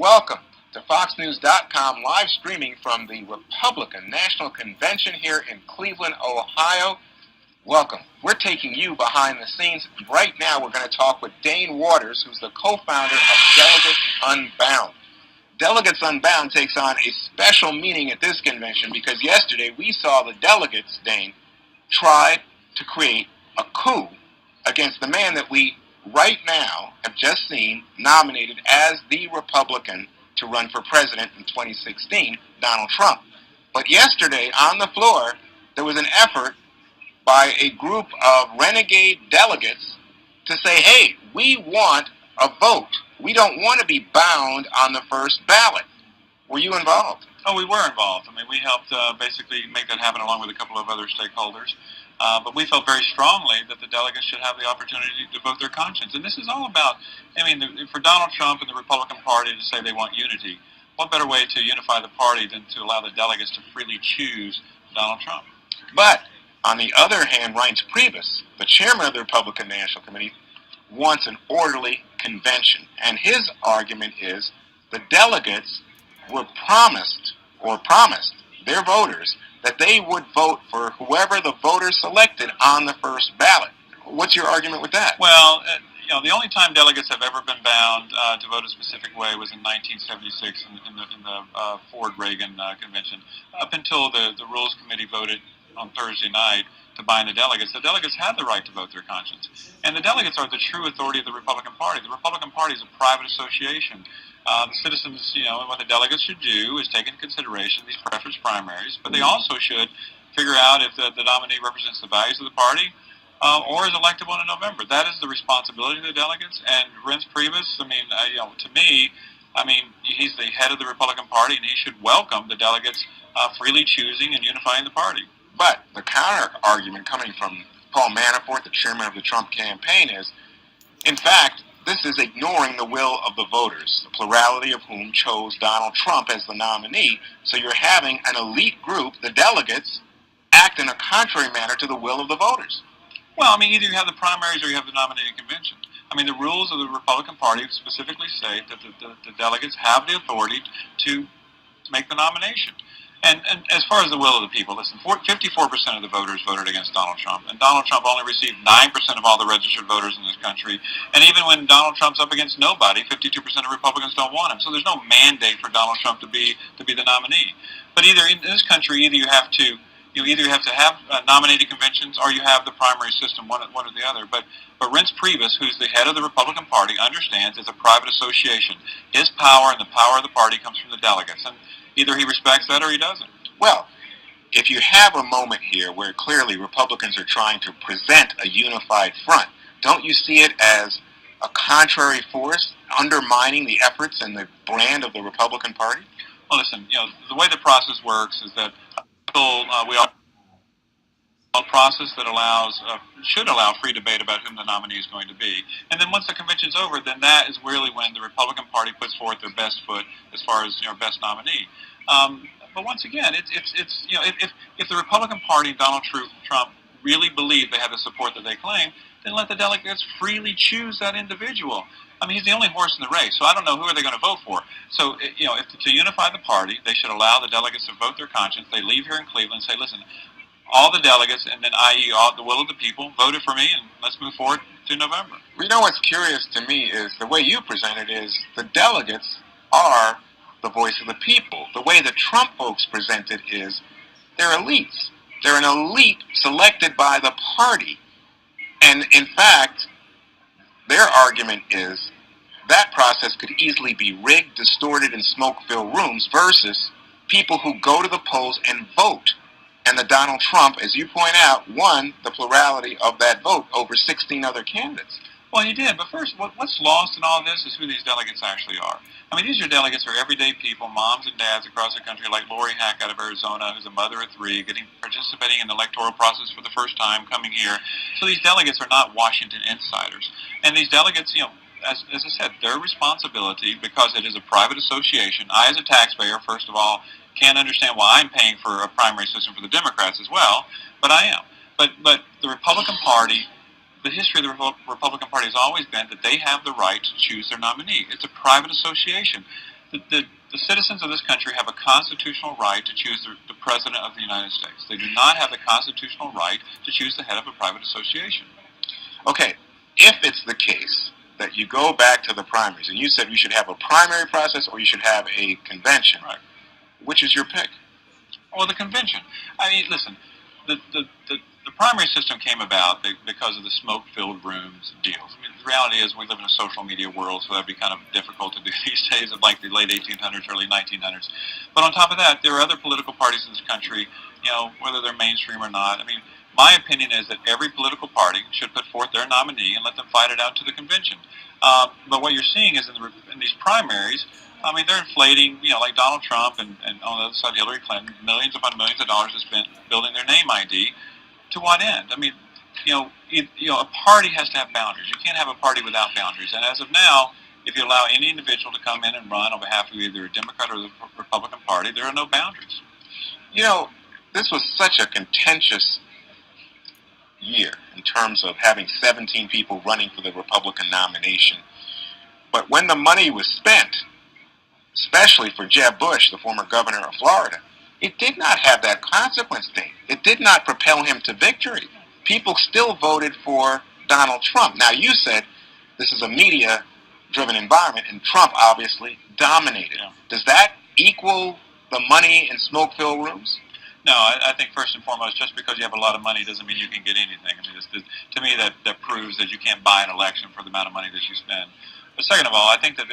Welcome to FoxNews.com live streaming from the Republican National Convention here in Cleveland, Ohio. Welcome. We're taking you behind the scenes. Right now we're going to talk with Dane Waters, who's the co-founder of Delegates Unbound. Delegates Unbound takes on a special meaning at this convention because yesterday we saw the delegates, Dane, try to create a coup against the man that we right now have just seen nominated as the Republican to run for president in 2016, Donald Trump. But yesterday on the floor, there was an effort by a group of renegade delegates to say, hey, we want a vote. We don't want to be bound on the first ballot. Were you involved? Oh, we were involved. I mean, we helped basically make that happen along with a couple of other stakeholders. But we felt very strongly that the delegates should have the opportunity to vote their conscience. And this is all about, for Donald Trump and the Republican Party to say they want unity, what better way to unify the party than to allow the delegates to freely choose Donald Trump? But, on the other hand, Reince Priebus, the chairman of the Republican National Committee, wants an orderly convention. And his argument is the delegates were promised their voters that they would vote for whoever the voters selected on the first ballot. What's your argument with that? Well, the only time delegates have ever been bound to vote a specific way was in 1976 in the Ford-Reagan convention. Up until the Rules Committee voted on Thursday night to bind the delegates had the right to vote their conscience. And the delegates are the true authority of the Republican Party. The Republican Party is a private association. The citizens, what the delegates should do is take into consideration these preference primaries, but they also should figure out if the nominee represents the values of the party or is electable in November. That is the responsibility of the delegates. And Reince Priebus, to me, he's the head of the Republican Party, and he should welcome the delegates freely choosing and unifying the party. But the counter-argument coming from Paul Manafort, the chairman of the Trump campaign, is, in fact, this is ignoring the will of the voters, the plurality of whom chose Donald Trump as the nominee. So you're having an elite group, the delegates, act in a contrary manner to the will of the voters. Well, either you have the primaries or you have the nominating convention. The rules of the Republican Party specifically state that the delegates have the authority to make the nomination. And as far as the will of the people, listen, 54% of the voters voted against Donald Trump, and Donald Trump only received 9% of all the registered voters in this country. And even when Donald Trump's up against nobody, 52% of Republicans don't want him. So there's no mandate for Donald Trump to be the nominee. But either in this country, you have to have nominating conventions, or you have the primary system, one or the other. But Reince Priebus, who's the head of the Republican Party, understands it's a private association. His power and the power of the party comes from the delegates, and either he respects that or he doesn't. Well, if you have a moment here where clearly Republicans are trying to present a unified front, don't you see it as a contrary force undermining the efforts and the brand of the Republican Party? Well, listen, the way the process works is that we are a process that should allow free debate about whom the nominee is going to be. And then once the convention's over, then that is really when the Republican Party puts forth their best foot as far as best nominee. But once again, if the Republican Party and Donald Trump really believe they have the support that they claim, then let the delegates freely choose that individual. He's the only horse in the race, so I don't know who are they going to vote for. So, to unify the party, they should allow the delegates to vote their conscience. They leave here in Cleveland and say, listen, all the delegates, and then i.e. all the will of the people, voted for me, and let's move forward to November. What's curious to me is the way you present it is the delegates are the voice of the people. The way the Trump folks present it is they're elites. They're an elite selected by the party. And in fact, their argument is that process could easily be rigged, distorted, in smoke-filled rooms versus people who go to the polls and vote. And the Donald Trump, as you point out, won the plurality of that vote over 16 other candidates. Well, he did. But first, what's lost in all this is who these delegates actually are. These are delegates who are everyday people, moms and dads across the country, like Lori Hack out of Arizona, who's a mother of three, participating in the electoral process for the first time, coming here. So these delegates are not Washington insiders. And these delegates, as I said, their responsibility, because it is a private association. I, as a taxpayer, first of all, can't understand why I'm paying for a primary system for the Democrats as well, but I am. But the Republican Party, the history of the Republican Party has always been that they have the right to choose their nominee. It's a private association. the citizens of this country have a constitutional right to choose the President of the United States. They do not have the constitutional right to choose the head of a private association. Okay, if it's the case that you go back to the primaries, and you said you should have a primary process or you should have a convention, right? Which is your pick? Well, the convention. I mean, listen, the primary system came about because of the smoke-filled rooms deals. I mean, the reality is we live in a social media world, so that'd be kind of difficult to do these days of like the late 1800s, early 1900s. But on top of that, there are other political parties in this country, whether they're mainstream or not. I mean, my opinion is that every political party should put forth their nominee and let them fight it out to the convention. But what you're seeing is in these primaries, I mean, they're inflating, like Donald Trump and on the other side Hillary Clinton, millions upon millions of dollars is spent building their name ID. To what end? I mean, a party has to have boundaries. You can't have a party without boundaries. And as of now, if you allow any individual to come in and run on behalf of either a Democrat or the Republican Party, there are no boundaries. This was such a contentious year in terms of having 17 people running for the Republican nomination. But when the money was spent, especially for Jeb Bush, the former governor of Florida, it did not have that consequence thing. It did not propel him to victory. People still voted for Donald Trump. Now, you said this is a media-driven environment, and Trump obviously dominated. Yeah. Does that equal the money in smoke-filled rooms? No, I think first and foremost, just because you have a lot of money doesn't mean you can get anything. I mean, to me, that proves that you can't buy an election for the amount of money that you spend. But second of all, I think that,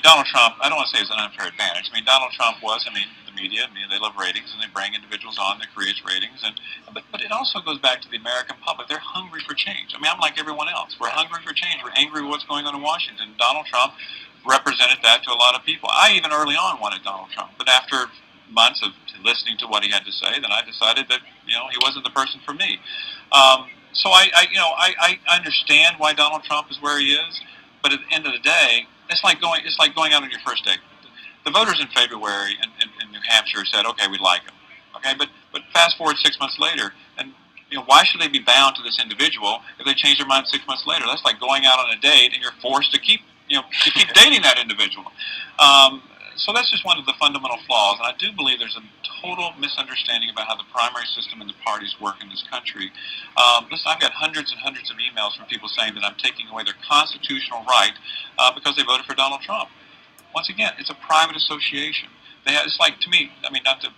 Donald Trump, I don't want to say it's an unfair advantage. I mean, Donald Trump was, the media, they love ratings, and they bring individuals on that creates ratings. But it also goes back to the American public. They're hungry for change. I mean, I'm like everyone else. We're hungry for change. We're angry with what's going on in Washington. Donald Trump represented that to a lot of people. I even early on wanted Donald Trump, but after months of listening to what he had to say, then I decided that he wasn't the person for me. So I understand why Donald Trump is where he is, but at the end of the day, it's like going out on your first date. The voters in February in New Hampshire said, okay, we like him. Okay, but fast forward 6 months later, and why should they be bound to this individual if they change their mind 6 months later? That's like going out on a date and you're forced to keep dating that individual. So that's just one of the fundamental flaws, and I do believe there's a total misunderstanding about how the primary system and the parties work in this country. Listen, I've got hundreds and hundreds of emails from people saying that I'm taking away their constitutional right because they voted for Donald Trump. Once again, it's a private association. It's like, to me, not to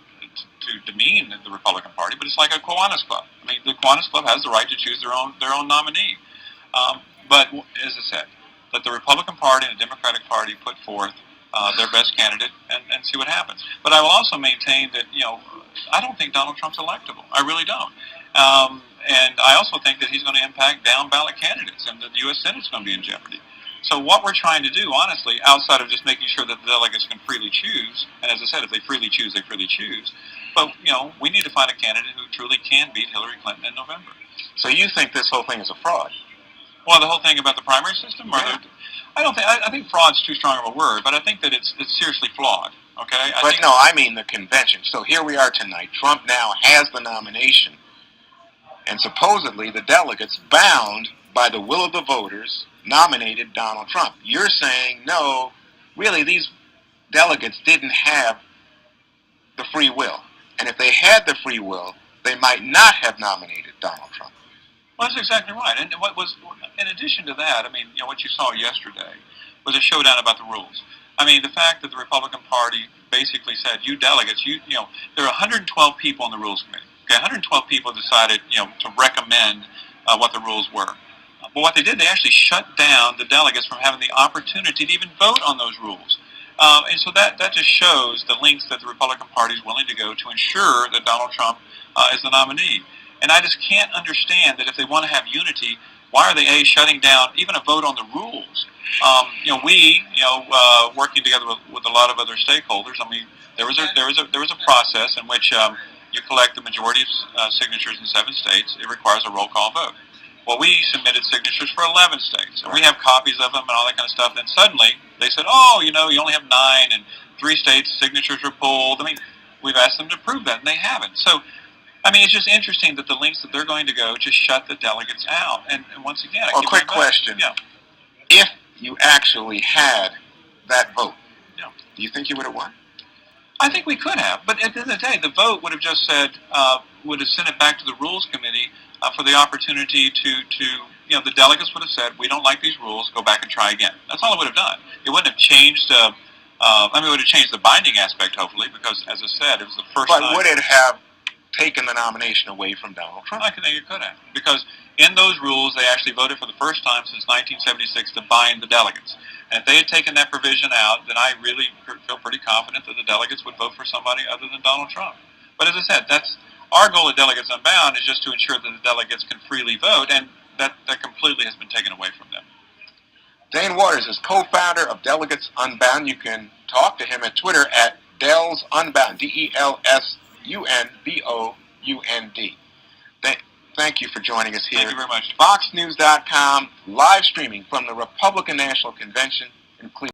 demean the Republican Party, but it's like a Kiwanis Club. I mean, the Kiwanis Club has the right to choose their own nominee. But as I said, let the Republican Party and the Democratic Party put forth their best candidate and see what happens. But I will also maintain that, I don't think Donald Trump's electable. I really don't. And I also think that he's going to impact down-ballot candidates, and that the U.S. Senate's going to be in jeopardy. So what we're trying to do, honestly, outside of just making sure that the delegates can freely choose, and as I said, if they freely choose, they freely choose, but, we need to find a candidate who truly can beat Hillary Clinton in November. So you think this whole thing is a fraud? Well, the whole thing about the primary system? Yeah. I think fraud's too strong of a word, but I think that it's seriously flawed, okay? I mean the convention. So here we are tonight. Trump now has the nomination, and supposedly the delegates, bound by the will of the voters, nominated Donald Trump. You're saying, no, really, these delegates didn't have the free will. And if they had the free will, they might not have nominated Donald Trump. Well, that's exactly right. And in addition to that, what you saw yesterday was a showdown about the rules. The fact that the Republican Party basically said, you delegates, there are 112 people on the Rules Committee. Okay, 112 people decided, to recommend what the rules were. But what they did, they actually shut down the delegates from having the opportunity to even vote on those rules. And so that just shows the lengths that the Republican Party is willing to go to ensure that Donald Trump is the nominee. And I just can't understand that if they want to have unity, why are they shutting down even a vote on the rules? Working together with a lot of other stakeholders. There was a process in which you collect the majority of signatures in 7 states. It requires a roll call vote. Well, we submitted signatures for 11 states, and we have copies of them and all that kind of stuff. Then suddenly they said, you only have 9, and 3 states' signatures were pulled. We've asked them to prove that, and they haven't. So, it's just interesting that the lengths that they're going to go to shut the delegates out. And once again, quick question. Yeah. If you actually had that vote, Yeah. Do you think you would have won? I think we could have, but at the end of the day, the vote would have just said, would have sent it back to the Rules Committee for the opportunity to, the delegates would have said, we don't like these rules, go back and try again. That's all it would have done. It wouldn't have changed, it would have changed the binding aspect, hopefully, because, as I said, it was the first time. But would it have taken the nomination away from Donald Trump? I think it could have, because in those rules, they actually voted for the first time since 1976 to bind the delegates. And if they had taken that provision out, then I really feel pretty confident that the delegates would vote for somebody other than Donald Trump. But as I said, that's our goal at Delegates Unbound, is just to ensure that the delegates can freely vote, and that completely has been taken away from them. Dane Waters is co-founder of Delegates Unbound. You can talk to him at Twitter at Dels Unbound, DELSUNBOUND. Thank you for joining us here. Thank you very much. FoxNews.com, live streaming from the Republican National Convention in Cleveland.